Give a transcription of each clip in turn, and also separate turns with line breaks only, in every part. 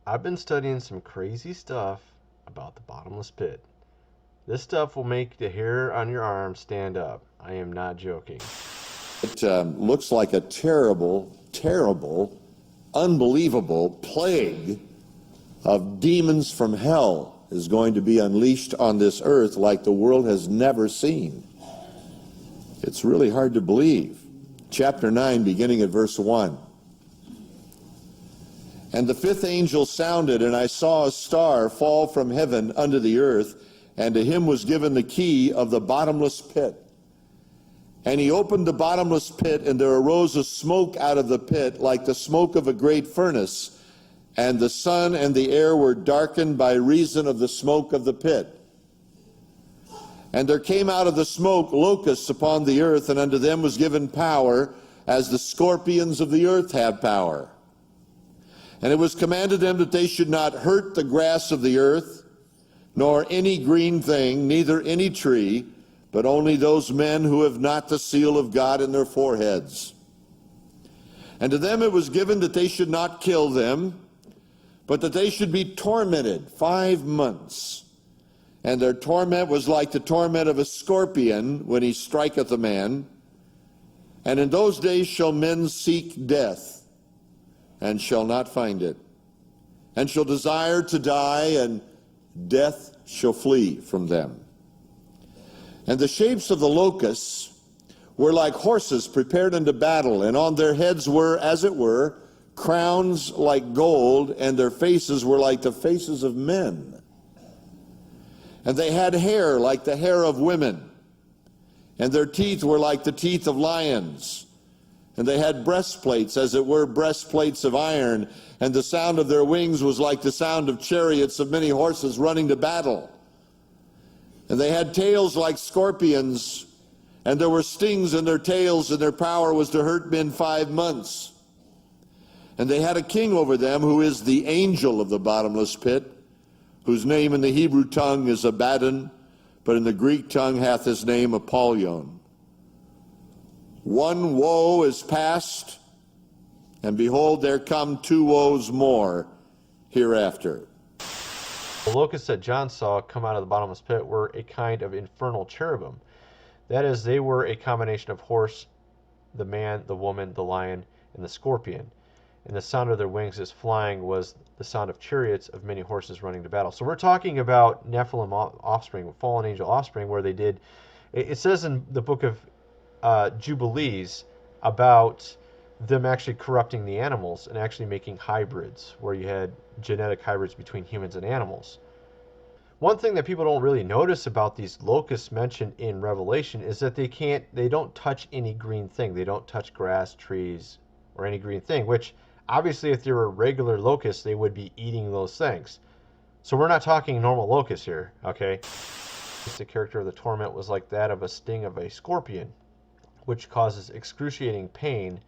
I've been studying some crazy stuff about the bottomless pit. This stuff will make the hair on your arm stand up. I am not joking.
It looks like a terrible, terrible, unbelievable plague of demons from hell is going to be unleashed on this earth like the world has never seen. It's really hard to believe. Chapter 9, beginning at verse 1. And the fifth angel sounded, and I saw a star fall from heaven unto the earth, and to him was given the key of the bottomless pit. And he opened the bottomless pit, and there arose a smoke out of the pit, like the smoke of a great furnace, and the sun and the air were darkened by reason of the smoke of the pit. And there came out of the smoke locusts upon the earth, and unto them was given power, as the scorpions of the earth have power. And it was commanded them that they should not hurt the grass of the earth, nor any green thing, neither any tree, but only those men who have not the seal of God in their foreheads. And to them it was given that they should not kill them, but that they should be tormented 5 months. And their torment was like the torment of a scorpion when he striketh a man. And in those days shall men seek death, and shall not find it, and shall desire to die, and death shall flee from them. And the shapes of the locusts were like horses prepared unto battle, and on their heads were, as it were, crowns like gold, and their faces were like the faces of men. And they had hair like the hair of women, and their teeth were like the teeth of lions. And they had breastplates, as it were breastplates of iron, and the sound of their wings was like the sound of chariots of many horses running to battle. And they had tails like scorpions, and there were stings in their tails, and their power was to hurt men 5 months. And they had a king over them, who is the angel of the bottomless pit, whose name in the Hebrew tongue is Abaddon, but in the Greek tongue hath his name Apollyon. One woe is past, and behold, there come 2 woes more hereafter.
The locusts that John saw come out of the bottomless pit were a kind of infernal cherubim. That is, they were a combination of horse, the man, the woman, the lion, and the scorpion. And the sound of their wings as flying was the sound of chariots of many horses running to battle. So we're talking about Nephilim offspring, fallen angel offspring, where they did, it says in the book of Jubilees about them actually corrupting the animals and actually making hybrids, where you had genetic hybrids between humans and animals. One thing that people don't really notice about these locusts mentioned in Revelation is that they don't touch any green thing. They don't touch grass, trees, or any green thing, which obviously if they were regular locusts, they would be eating those things. So we're not talking normal locusts here, okay? The character of the torment was like that of a sting of a scorpion, which causes excruciating pain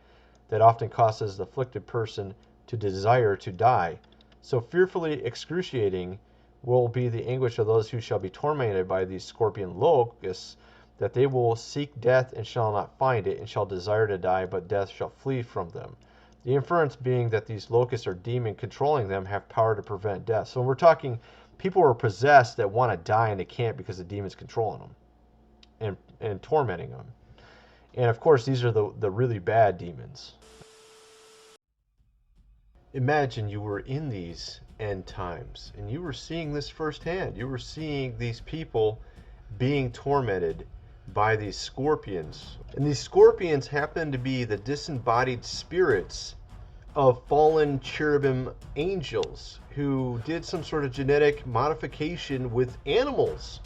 that often causes the afflicted person to desire to die. So fearfully excruciating will be the anguish of those who shall be tormented by these scorpion locusts, that they will seek death and shall not find it, and shall desire to die, but death shall flee from them. The inference being that these locusts are demon controlling them, have power to prevent death. So we're talking people who are possessed that want to die and they can't because the demon's controlling them and tormenting them. And of course, these are the really bad demons. Imagine you were in these end times and you were seeing this firsthand. You were seeing these people being tormented by these scorpions. And these scorpions happen to be the disembodied spirits of fallen cherubim angels who did some sort of genetic modification with animals.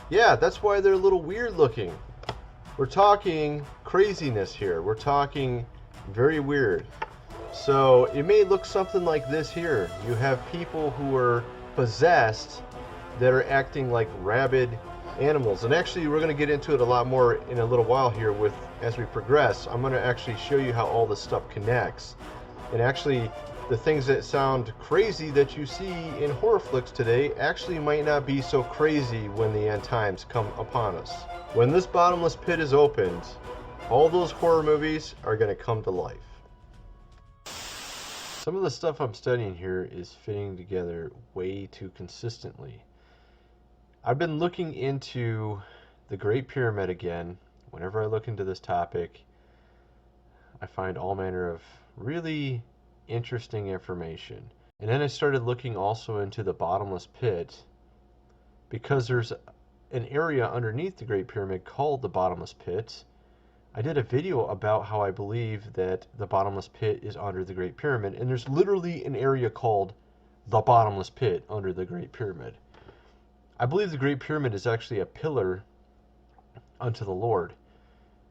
Yeah, that's why they're a little weird looking. We're talking craziness here. We're talking very weird. So it may look something like this here. You have people who are possessed that are acting like rabid animals. And actually, we're going to get into it a lot more in a little while here as we progress. I'm going to actually show you how all this stuff connects. And actually, the things that sound crazy that you see in horror flicks today actually might not be so crazy when the end times come upon us. When this bottomless pit is opened, all those horror movies are going to come to life. Some of the stuff I'm studying here is fitting together way too consistently. I've been looking into the Great Pyramid again. Whenever I look into this topic, I find all manner of really interesting information. And then I started looking also into the bottomless pit because there's an area underneath the Great Pyramid called the bottomless pit. I did a video about how I believe that the bottomless pit is under the Great Pyramid, and there's literally an area called the bottomless pit under the Great Pyramid. I believe the Great Pyramid is actually a pillar unto the Lord.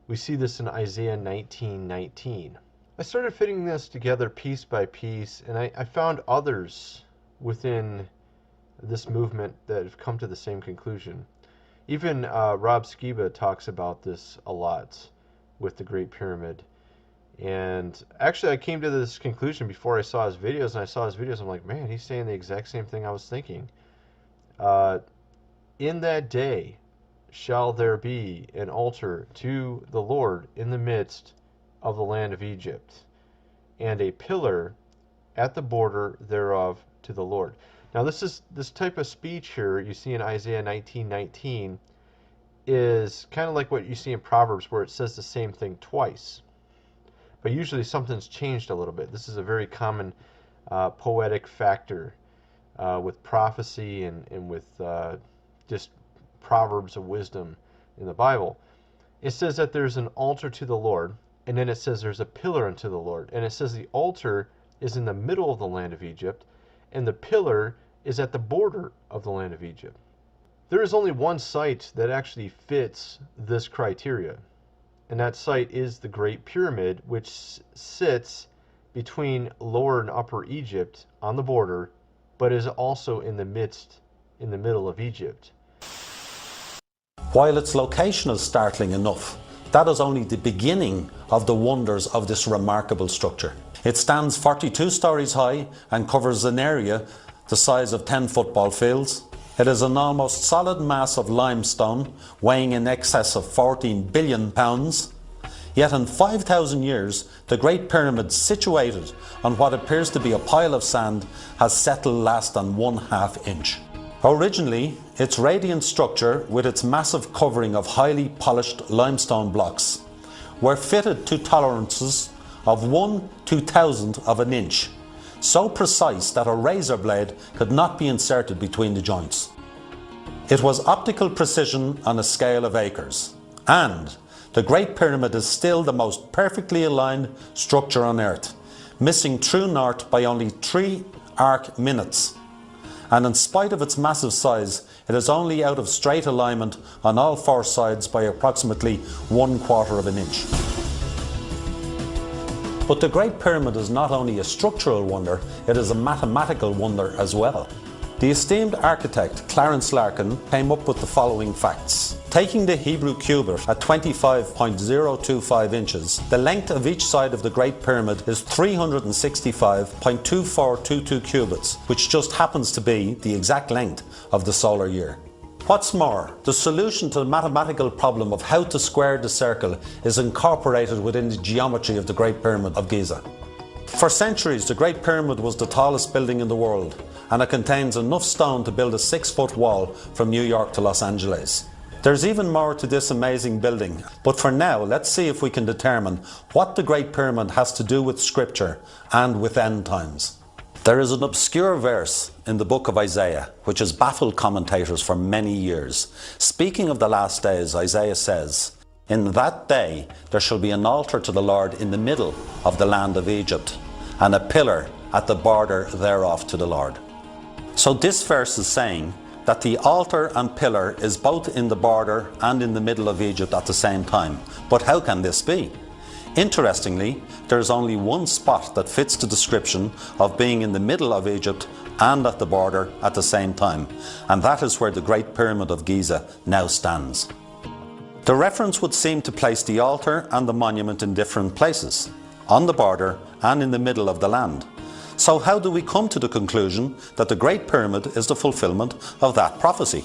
We see this in Isaiah 19:19. I started fitting this together piece by piece, and I found others within this movement that have come to the same conclusion. Even Rob Skiba talks about this a lot with the Great Pyramid. And actually, I came to this conclusion before I saw his videos, and I saw his videos, I'm like, man, he's saying the exact same thing I was thinking. In that day shall there be an altar to the Lord in the midst of the land of Egypt, and a pillar at the border thereof to the Lord. Now this type of speech here you see in Isaiah 19:19 is kind of like what you see in Proverbs, where it says the same thing twice. But usually something's changed a little bit. This is a very common poetic factor with prophecy and with just proverbs of wisdom in the Bible. It says that there's an altar to the Lord, and then it says there's a pillar unto the Lord. And it says the altar is in the middle of the land of Egypt, and the pillar is at the border of the land of Egypt. There is only one site that actually fits this criteria, and that site is the Great Pyramid, which sits between Lower and Upper Egypt on the border, but is also in the middle of Egypt.
While its location is startling enough, that is only the beginning of the wonders of this remarkable structure. It stands 42 stories high and covers an area the size of 10 football fields. It is an almost solid mass of limestone, weighing in excess of 14 billion pounds. Yet in 5,000 years, the Great Pyramid, situated on what appears to be a pile of sand, has settled less than 1/2 inch. Originally, its radiant structure, with its massive covering of highly polished limestone blocks, were fitted to tolerances of 1/2000 of an inch, so precise that a razor blade could not be inserted between the joints. It was optical precision on a scale of acres, and the Great Pyramid is still the most perfectly aligned structure on Earth, missing true north by only 3 arc minutes. And in spite of its massive size, it is only out of straight alignment on all 4 sides by approximately 1/4 of an inch. But the Great Pyramid is not only a structural wonder, it is a mathematical wonder as well. The esteemed architect Clarence Larkin came up with the following facts. Taking the Hebrew cubit at 25.025 inches, the length of each side of the Great Pyramid is 365.2422 cubits, which just happens to be the exact length of the solar year. What's more, the solution to the mathematical problem of how to square the circle is incorporated within the geometry of the Great Pyramid of Giza. For centuries, the Great Pyramid was the tallest building in the world, and it contains enough stone to build a 6-foot wall from New York to Los Angeles. There's even more to this amazing building, but for now, let's see if we can determine what the Great Pyramid has to do with Scripture and with end times. There is an obscure verse in the book of Isaiah which has baffled commentators for many years. Speaking of the last days, Isaiah says, "In that day there shall be an altar to the Lord in the middle of the land of Egypt, and a pillar at the border thereof to the Lord." So this verse is saying that the altar and pillar is both in the border and in the middle of Egypt at the same time. But how can this be? Interestingly, there is only one spot that fits the description of being in the middle of Egypt and at the border at the same time, and that is where the Great Pyramid of Giza now stands. The reference would seem to place the altar and the monument in different places, on the border and in the middle of the land. So how do we come to the conclusion that the Great Pyramid is the fulfillment of that prophecy?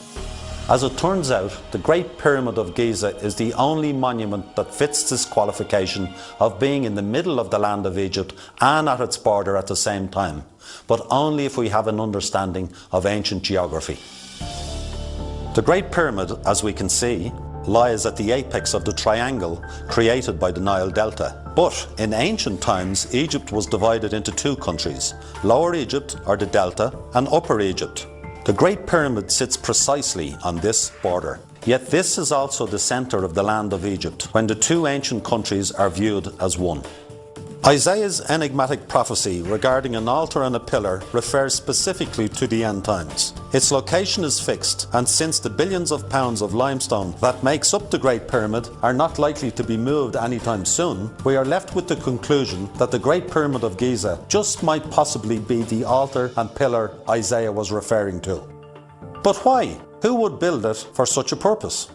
As it turns out, the Great Pyramid of Giza is the only monument that fits this qualification of being in the middle of the land of Egypt and at its border at the same time, but only if we have an understanding of ancient geography. The Great Pyramid, as we can see, lies at the apex of the triangle created by the Nile Delta. But in ancient times, Egypt was divided into two countries, Lower Egypt, or the Delta, and Upper Egypt. The Great Pyramid sits precisely on this border. Yet this is also the centre of the land of Egypt, when the two ancient countries are viewed as one. Isaiah's enigmatic prophecy regarding an altar and a pillar refers specifically to the end times. Its location is fixed, and since the billions of pounds of limestone that makes up the Great Pyramid are not likely to be moved anytime soon, we are left with the conclusion that the Great Pyramid of Giza just might possibly be the altar and pillar Isaiah was referring to. But why? Who would build it for such a purpose?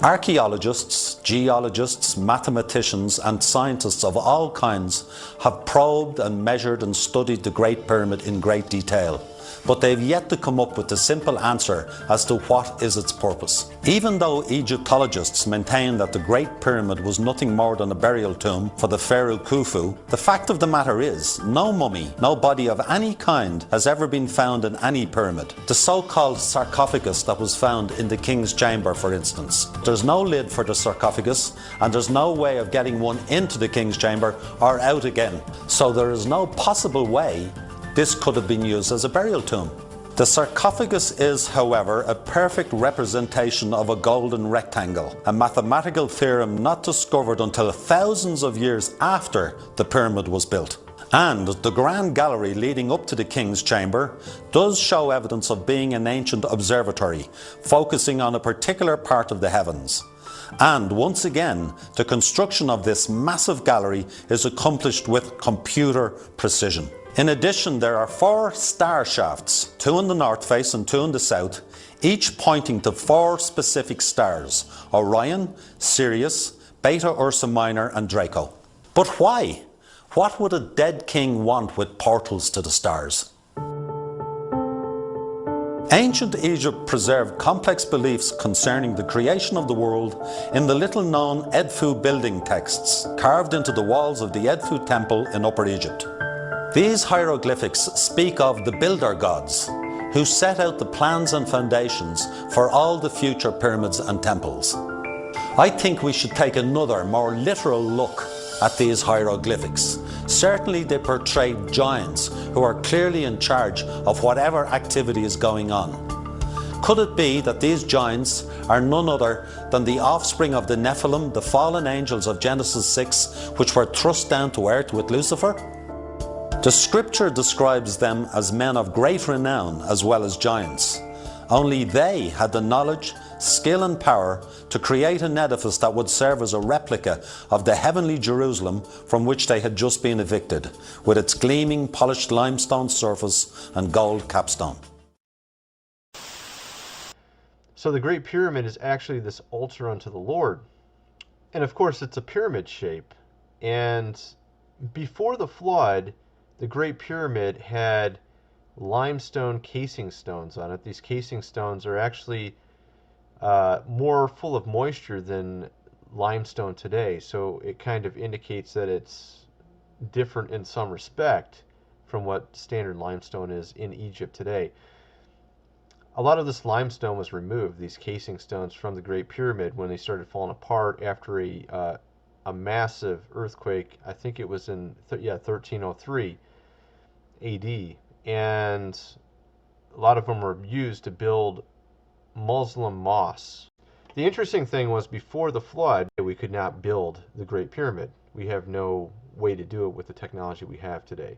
Archaeologists, geologists, mathematicians and scientists of all kinds have probed and measured and studied the Great Pyramid in great detail, but they've yet to come up with a simple answer as to what is its purpose. Even though Egyptologists maintain that the Great Pyramid was nothing more than a burial tomb for the pharaoh Khufu, the fact of the matter is, no mummy, no body of any kind has ever been found in any pyramid. The so-called sarcophagus that was found in the king's chamber, for instance. There's no lid for the sarcophagus, and there's no way of getting one into the king's chamber or out again. So there is no possible way this could have been used as a burial tomb. The sarcophagus is, however, a perfect representation of a golden rectangle, a mathematical theorem not discovered until thousands of years after the pyramid was built. And the grand gallery leading up to the king's chamber does show evidence of being an ancient observatory, focusing on a particular part of the heavens. And once again, the construction of this massive gallery is accomplished with computer precision. In addition, there are 4 star shafts, 2 in the north face and 2 in the south, each pointing to 4 specific stars: Orion, Sirius, Beta Ursa Minor and Draco. But why? What would a dead king want with portals to the stars? Ancient Egypt preserved complex beliefs concerning the creation of the world in the little-known Edfu building texts carved into the walls of the Edfu temple in Upper Egypt. These hieroglyphics speak of the builder gods, who set out the plans and foundations for all the future pyramids and temples. I think we should take another, more literal look at these hieroglyphics. Certainly they portray giants who are clearly in charge of whatever activity is going on. Could it be that these giants are none other than the offspring of the Nephilim, the fallen angels of Genesis 6, which were thrust down to earth with Lucifer? The scripture describes them as men of great renown as well as giants. Only they had the knowledge, skill and power to create an edifice that would serve as a replica of the heavenly Jerusalem from which they had just been evicted, with its gleaming polished limestone surface and gold capstone.
So the Great Pyramid is actually this altar unto the Lord. And of course it's a pyramid shape. And before the flood, the Great Pyramid had limestone casing stones on it. These casing stones are actually more full of moisture than limestone today, so it kind of indicates that it's different in some respect from what standard limestone is in Egypt today. A lot of this limestone was removed, these casing stones, from the Great Pyramid when they started falling apart after a massive earthquake. I think it was in 1303 AD, and a lot of them were used to build Muslim mosques. The interesting thing was, before the flood, we could not build the Great Pyramid. We have no way to do it with the technology we have today.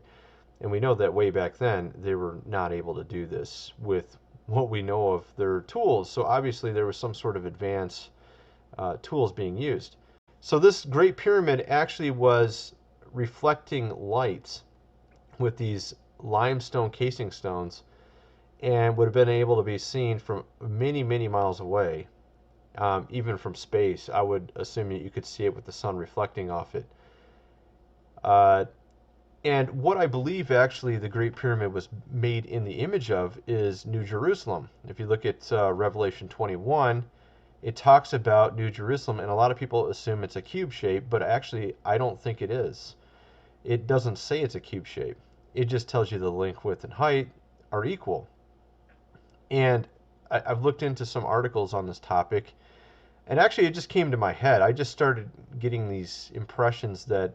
And we know that way back then, they were not able to do this with what we know of their tools. So obviously there was some sort of advanced tools being used. So this Great Pyramid actually was reflecting light with these limestone casing stones, and would have been able to be seen from many, many miles away, even from space. I would assume that you could see it with the sun reflecting off it. And what I believe actually the Great Pyramid was made in the image of is New Jerusalem. If you look at Revelation 21, it talks about New Jerusalem, and a lot of people assume it's a cube shape, but actually I don't think it is. It doesn't say it's a cube shape. It just tells you the length, width, and height are equal. And I've looked into some articles on this topic, and actually it just came to my head. I just started getting these impressions that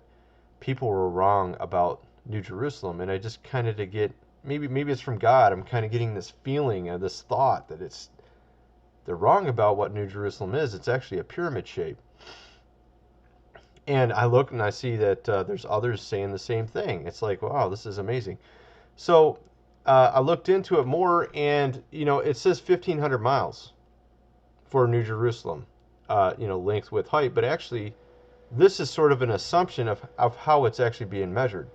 people were wrong about New Jerusalem, and I just kind of to get maybe it's from God. I'm kind of getting this feeling of this thought that they're wrong about what New Jerusalem is. It's actually a pyramid shape. And I look and I see that there's others saying the same thing. It's like, wow, this is amazing. So I looked into it more, and it says 1,500 miles for New Jerusalem, length, width, height. But actually, this is sort of an assumption of how it's actually being measured.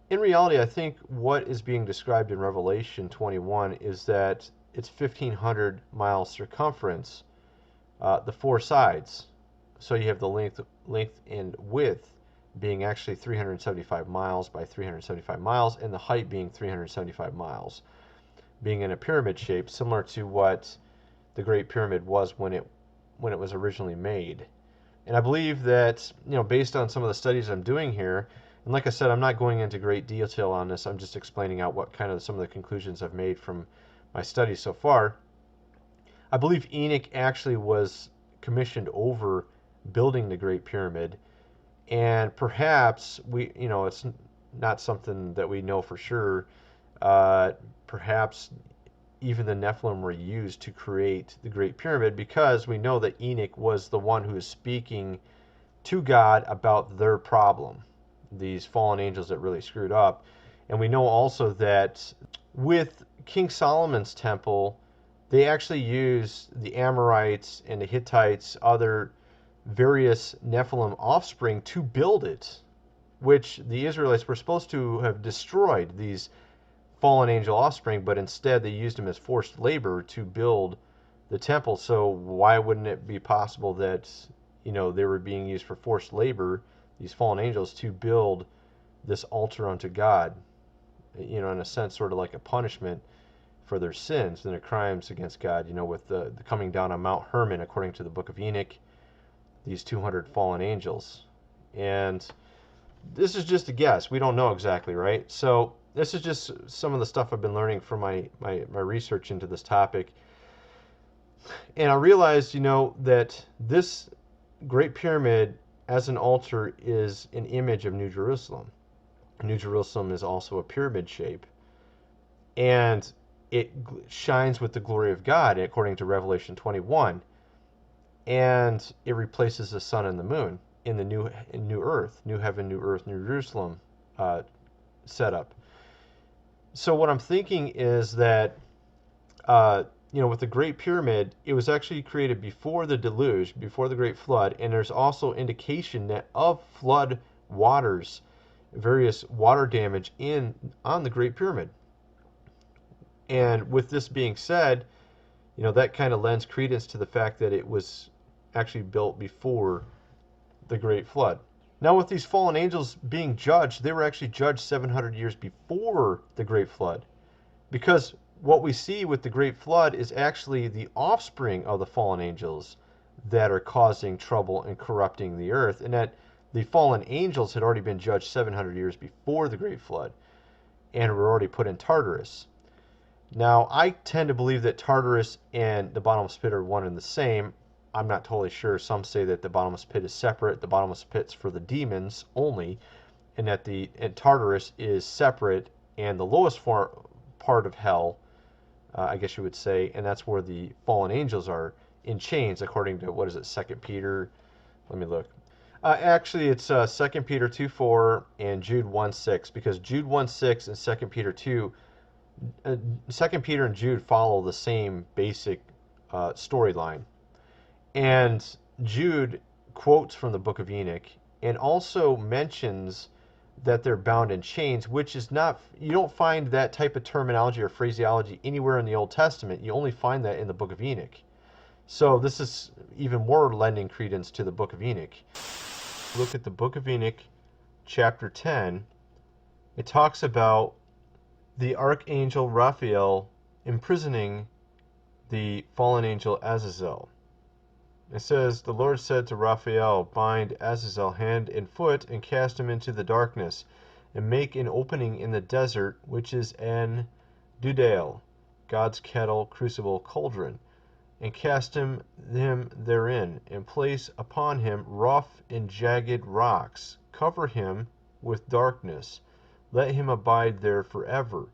In reality, I think what is being described in Revelation 21 is that it's 1,500 miles circumference, the four sides. So you have the length and width being actually 375 miles by 375 miles, and the height being 375 miles, being in a pyramid shape, similar to what the Great Pyramid was when it was originally made. And I believe that, based on some of the studies I'm doing here, and like I said, I'm not going into great detail on this, I'm just explaining out what kind of some of the conclusions I've made from my studies so far. I believe Enoch actually was commissioned over building the Great Pyramid, and perhaps it's not something that we know for sure. Perhaps even the Nephilim were used to create the Great Pyramid, because we know that Enoch was the one who is speaking to God about their problem, these fallen angels that really screwed up. And we know also that with King Solomon's temple, they actually used the Amorites and the Hittites, other various Nephilim offspring, to build it, which the Israelites were supposed to have destroyed these fallen angel offspring, but instead they used them as forced labor to build the temple. So why wouldn't it be possible that they were being used for forced labor, these fallen angels, to build this altar unto God, in a sense sort of like a punishment for their sins and their crimes against God, with the coming down on Mount Hermon, according to the book of Enoch, these 200 fallen angels. And this is just a guess. We don't know exactly, right? So this is just some of the stuff I've been learning from my research into this topic. And I realized, that this Great Pyramid as an altar is an image of New Jerusalem. New Jerusalem is also a pyramid shape, and it shines with the glory of God, according to Revelation 21. And it replaces the sun and the moon in the new earth, new heaven, new earth, New Jerusalem setup. So what I'm thinking is that, with the Great Pyramid, it was actually created before the deluge, before the Great Flood, and there's also indication that of flood waters, various water damage on the Great Pyramid. And with this being said, that kind of lends credence to the fact that it was actually built before the Great Flood. Now, with these fallen angels being judged, they were actually judged 700 years before the Great Flood, because what we see with the Great Flood is actually the offspring of the fallen angels that are causing trouble and corrupting the earth, and that the fallen angels had already been judged 700 years before the Great Flood and were already put in Tartarus. Now, I tend to believe that Tartarus and the bottomless pit are one and the same. I'm not totally sure. Some say that the bottomless pit is separate. The bottomless pit's for the demons only, and that Tartarus is separate, and the lowest part of hell, I guess you would say, and that's where the fallen angels are in chains, according to, what is it, 2 Peter? Let me look. Actually, it's 2 Peter 2:4 and Jude 1:6, because Jude 1:6 and 2 Peter 2, 2 Peter and Jude follow the same basic storyline. And Jude quotes from the book of Enoch and also mentions that they're bound in chains, which is not, you don't find that type of terminology or phraseology anywhere in the Old Testament. You only find that in the book of Enoch. So this is even more lending credence to the book of Enoch. Look at the book of Enoch, chapter 10, it talks about the archangel Raphael imprisoning the fallen angel Azazel. It says, the Lord said to Raphael, bind Azazel hand and foot and cast him into the darkness, and make an opening in the desert, which is an Dudael, God's kettle, crucible, cauldron, and cast him therein, and place upon him rough and jagged rocks. Cover him with darkness. Let him abide there forever,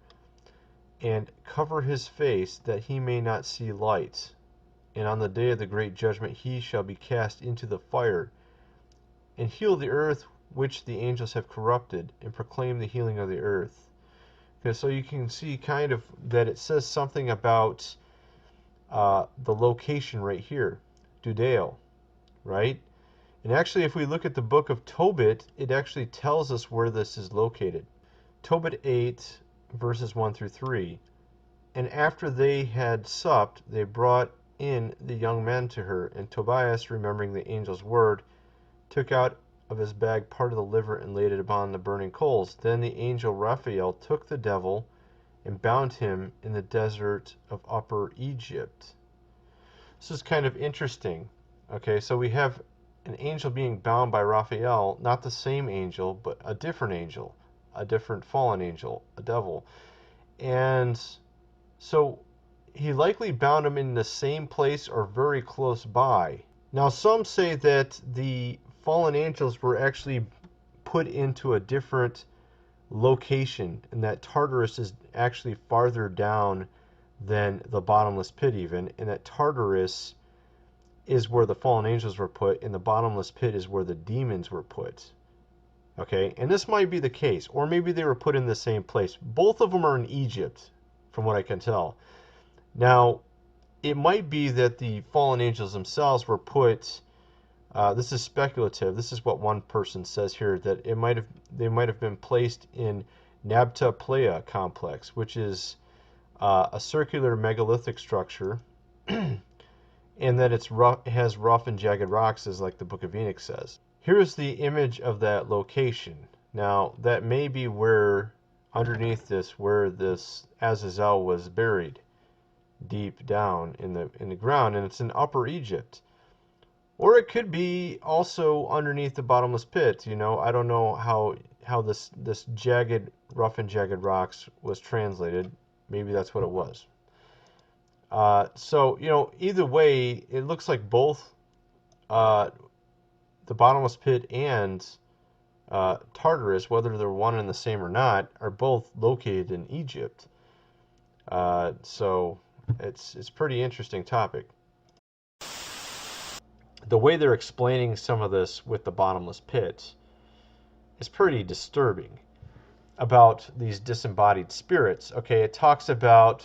and cover his face, that he may not see light. And on the day of the great judgment he shall be cast into the fire, and heal the earth which the angels have corrupted, and proclaim the healing of the earth. Okay, so you can see kind of that it says something about the location right here, Dudael, right? And actually, if we look at the book of Tobit, it actually tells us where this is located. Tobit 8, verses 1 through 3. And after they had supped, they brought in the young men to her, and Tobias, remembering the angel's word, took out of his bag part of the liver and laid it upon the burning coals. Then the angel Raphael took the devil and bound him in the desert of Upper Egypt. This is kind of interesting. Okay, so we have an angel being bound by Raphael, not the same angel, but a different fallen angel, a devil. And so he likely bound him in the same place or very close by. Now, some say that the fallen angels were actually put into a different location, and that Tartarus is actually farther down than the bottomless pit even, and that Tartarus is where the fallen angels were put, and the bottomless pit is where the demons were put. Okay, and this might be the case, or maybe they were put in the same place. Both of them are in Egypt, from what I can tell. Now, it might be that the fallen angels themselves were put, this is speculative, this is what one person says here, that they might have been placed in Nabta Playa complex, which is a circular megalithic structure, and that it has rough and jagged rocks, as like the Book of Enoch says. Here's the image of that location. Now, that may be where, underneath this, where this Azazel was buried, deep down in the ground, and it's in Upper Egypt. Or it could be also underneath the bottomless pit. You know, I don't know how this jagged, rough and jagged rocks was translated. Maybe that's what it was. So, you know, either way, it looks like both the bottomless pit and Tartarus, whether they're one and the same or not, are both located in Egypt. So it's pretty interesting topic. The way they're explaining some of this with the bottomless pit is pretty disturbing about these disembodied spirits. Okay, it talks about,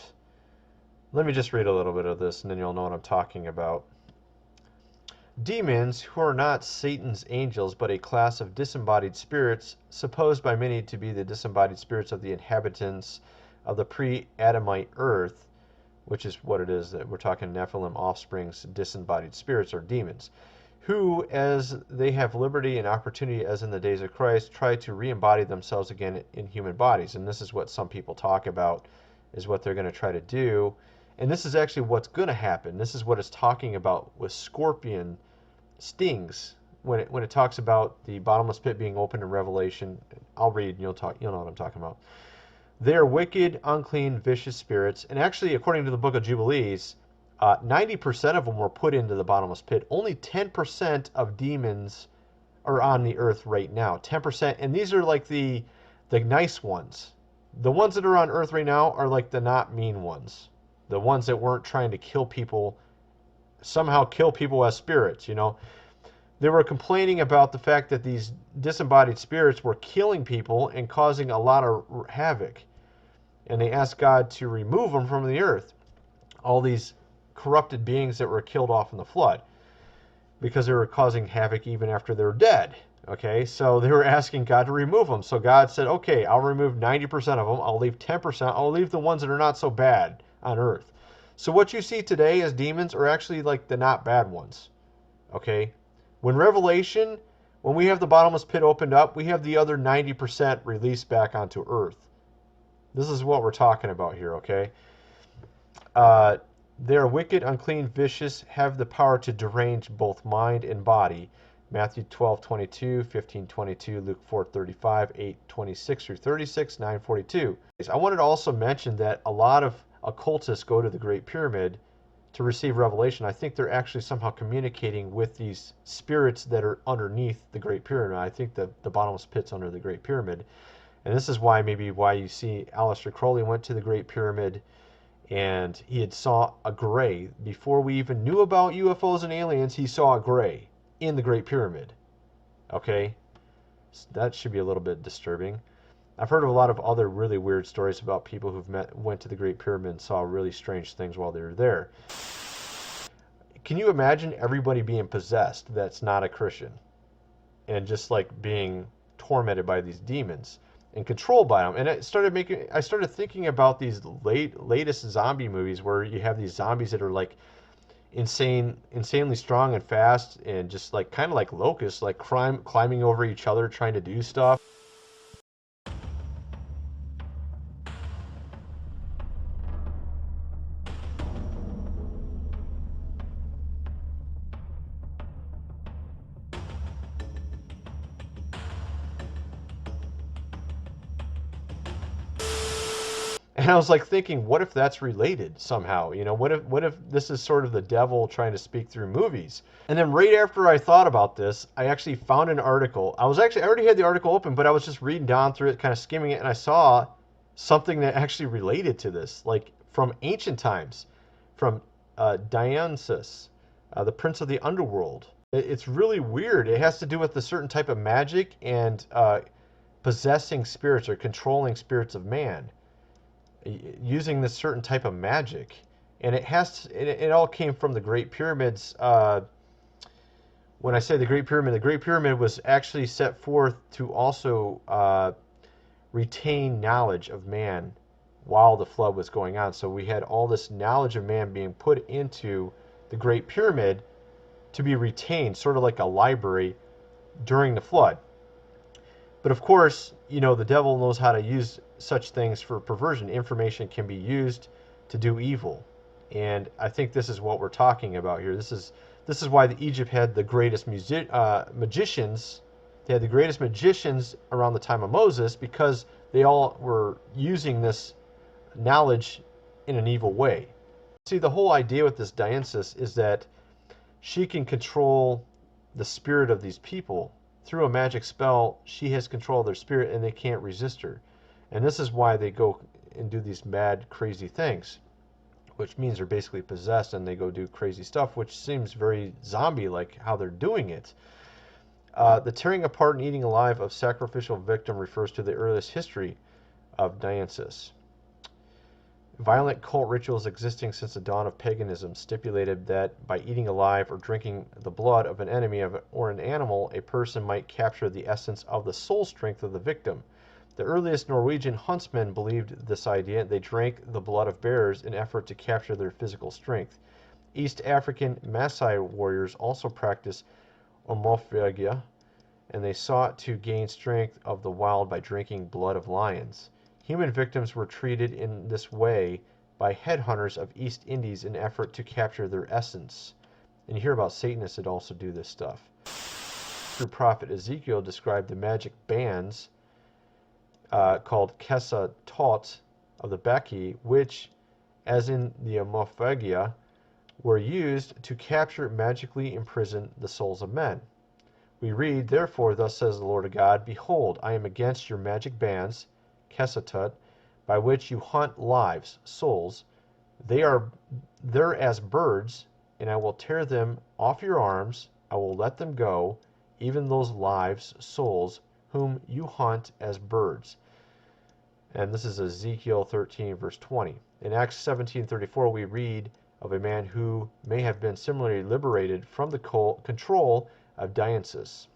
let me just read a little bit of this and then you'll know what I'm talking about. Demons, who are not Satan's angels but a class of disembodied spirits, supposed by many to be the disembodied spirits of the inhabitants of the pre-Adamite earth, which is what it is that we're talking Nephilim offsprings, disembodied spirits or demons, who, as they have liberty and opportunity as in the days of Christ, try to re-embody themselves again in human bodies. And this is what some people talk about, is what they're going to try to do. And this is actually what's going to happen. This is what it's talking about with scorpion stings. When it talks about the bottomless pit being open in Revelation, I'll read and you'll know what I'm talking about. They are wicked, unclean, vicious spirits. And actually, according to the book of Jubilees, 90% of them were put into the bottomless pit. Only 10% of demons are on the earth right now. 10%. And these are like the nice ones. The ones that are on earth right now are like the not mean ones. The ones that weren't trying to kill people, somehow kill people as spirits, you know. They were complaining about the fact that these disembodied spirits were killing people and causing a lot of havoc. And they asked God to remove them from the earth. All these corrupted beings that were killed off in the flood. Because they were causing havoc even after they're dead. Okay, so they were asking God to remove them. So God said, okay, I'll remove 90% of them. I'll leave 10%. I'll leave the ones that are not so bad on earth. So what you see today as demons are actually like the not bad ones. Okay, when Revelation, When we have the bottomless pit opened up, we have the other 90% released back onto Earth. This is what we're talking about here, okay? They are wicked, unclean, vicious, have the power to derange both mind and body. Matthew 12:22, 15:22, Luke 4:35, 8:26 through 36, 9:42. I wanted to also mention that a lot of occultists go to the Great Pyramid to receive revelation. I think they're actually somehow communicating with these spirits that are underneath the Great Pyramid. I think the bottomless pit's under the Great Pyramid. And this is why you see Aleister Crowley went to the Great Pyramid, and he had saw a gray. Before we even knew about UFOs and aliens, he saw a gray in the Great Pyramid. Okay? So that should be a little bit disturbing. I've heard of a lot of other really weird stories about people went to the Great Pyramid and saw really strange things while they were there. Can you imagine everybody being possessed that's not a Christian? And just like being tormented by these demons and controlled by them. And I started thinking about these latest zombie movies where you have these zombies that are like insanely strong and fast, and just like kind of like locusts, like climbing over each other trying to do stuff. And I was like thinking, what if that's related somehow? You know, what if this is sort of the devil trying to speak through movies? And then right after I thought about this, I actually found an article. I already had the article open, but I was just reading down through it, kind of skimming it, and I saw something that actually related to this, like from ancient times, from Dionysus, the prince of the underworld. It's really weird. It has to do with a certain type of magic and possessing spirits or controlling spirits of man, using this certain type of magic. And it all came from the Great Pyramids. When I say the Great Pyramid was actually set forth to also retain knowledge of man while the flood was going on. So we had all this knowledge of man being put into the Great Pyramid to be retained, sort of like a library during the flood. But of course, you know, the devil knows how to use such things for perversion. Information can be used to do evil. And I think this is what we're talking about here. This is why Egypt had the greatest magicians. They had the greatest magicians around the time of Moses, because they all were using this knowledge in an evil way. See, the whole idea with this Dionysus is that she can control the spirit of these people. Through a magic spell, she has control of their spirit, and they can't resist her. And this is why they go and do these mad, crazy things, which means they're basically possessed and they go do crazy stuff, which seems very zombie-like how they're doing it. The tearing apart and eating alive of sacrificial victim refers to the earliest history of Dionysus. Violent cult rituals existing since the dawn of paganism stipulated that by eating alive or drinking the blood of an enemy or an animal, a person might capture the essence of the soul strength of the victim. The earliest Norwegian huntsmen believed this idea. They drank the blood of bears in effort to capture their physical strength. East African Maasai warriors also practiced omophagia, and they sought to gain strength of the wild by drinking blood of lions. Human victims were treated in this way by headhunters of East Indies in effort to capture their essence. And you hear about Satanists that also do this stuff. Through prophet Ezekiel described the magic bands called Kesa Tot of the Baki, which, as in the Omophagia, were used to capture magically imprison the souls of men. We read, "Therefore, thus says the Lord God, Behold, I am against your magic bands, Kesatut, by which you hunt lives, souls. They're as birds, and I will tear them off your arms. I will let them go, even those lives, souls, whom you hunt as birds." And this is Ezekiel 13, verse 20. In Acts 17:34, we read of a man who may have been similarly liberated from the control of Dionysus.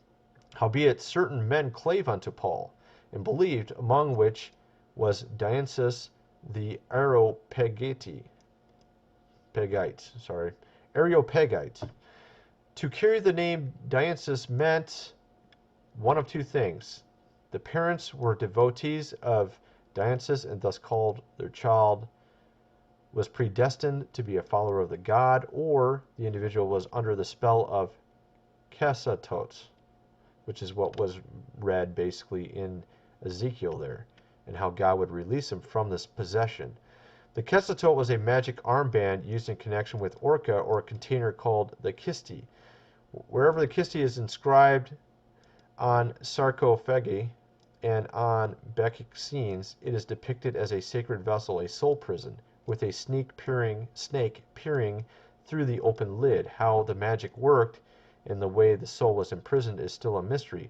Howbeit certain men clave unto Paul, and believed, among which was Dionysus the Areopagite. Areopagite. To carry the name Dionysus meant one of two things. The parents were devotees of Dionysus and thus called their child was predestined to be a follower of the god, or the individual was under the spell of Kesatot, which is what was read basically in Ezekiel there, and how God would release him from this possession. The Kesatot was a magic armband used in connection with Orca, or a container called the kisti. Wherever the kisti is inscribed on sarcophagi and on Bacchic scenes, it is depicted as a sacred vessel, a soul prison, with a snake peering through the open lid. How the magic worked and the way the soul was imprisoned is still a mystery.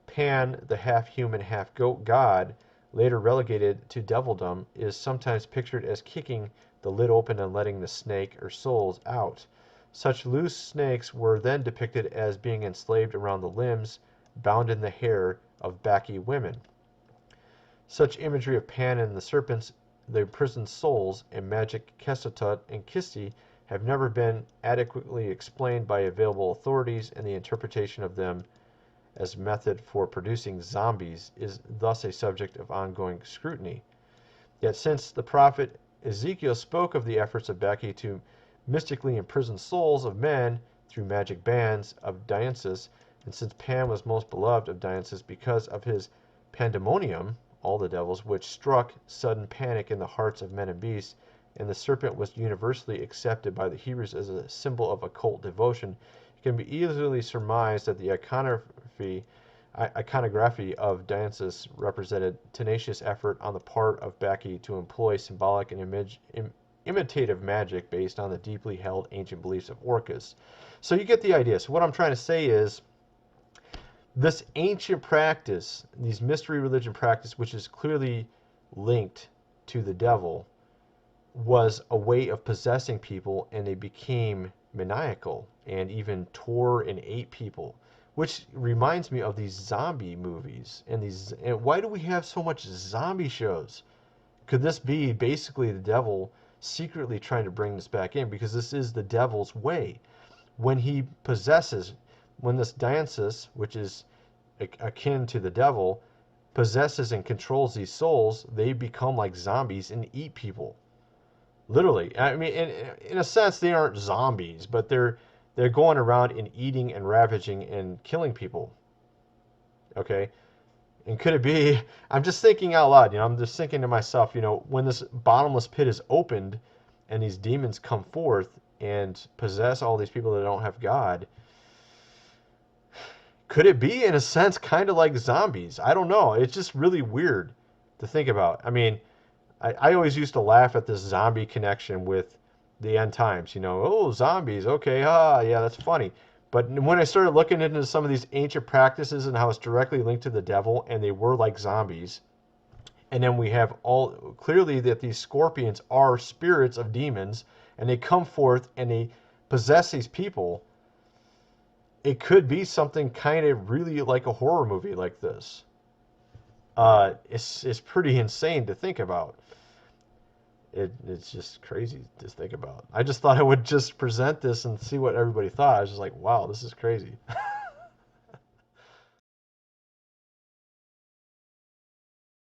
Pan, the half-human, half-goat god, later relegated to devildom, is sometimes pictured as kicking the lid open and letting the snake or souls out. Such loose snakes were then depicted as being enslaved around the limbs, bound in the hair of Bacchae women. Such imagery of Pan and the serpents, the imprisoned souls, and magic Kesatot and Kisti have never been adequately explained by available authorities, and the interpretation of them as method for producing zombies is thus a subject of ongoing scrutiny. Yet since the prophet Ezekiel spoke of the efforts of Bacchae to mystically imprison souls of men through magic bands of Dionysus, and since Pan was most beloved of Dionysus because of his pandemonium, all the devils, which struck sudden panic in the hearts of men and beasts, and the serpent was universally accepted by the Hebrews as a symbol of occult devotion, it can be easily surmised that the iconography of Dionysus represented tenacious effort on the part of Bacchae to employ symbolic and imitative magic based on the deeply held ancient beliefs of Orcus. So you get the idea. So what I'm trying to say is, this ancient practice, these mystery religion practice, which is clearly linked to the devil, was a way of possessing people, and they became maniacal and even tore and ate people, which reminds me of these zombie movies. And why do we have so much zombie shows? Could this be basically the devil secretly trying to bring this back in? Because this is the devil's way. When he possesses, when this Dionysus, which is akin to the devil, possesses and controls these souls, they become like zombies and eat people. Literally. I mean, in a sense, they aren't zombies, but they're going around and eating and ravaging and killing people. Okay? And could it be, I'm just thinking out loud, I'm just thinking to myself, when this bottomless pit is opened and these demons come forth and possess all these people that don't have God, could it be, in a sense, kind of like zombies? I don't know. It's just really weird to think about. I mean, I always used to laugh at this zombie connection with the end times. Oh, zombies. Okay, yeah, that's funny. But when I started looking into some of these ancient practices and how it's directly linked to the devil, and they were like zombies, and then we have all clearly that these scorpions are spirits of demons, and they come forth and they possess these people. It could be something kind of really like a horror movie like this. It's pretty insane to think about. It's just crazy to think about. I just thought I would just present this and see what everybody thought. I was just like, wow, this is crazy.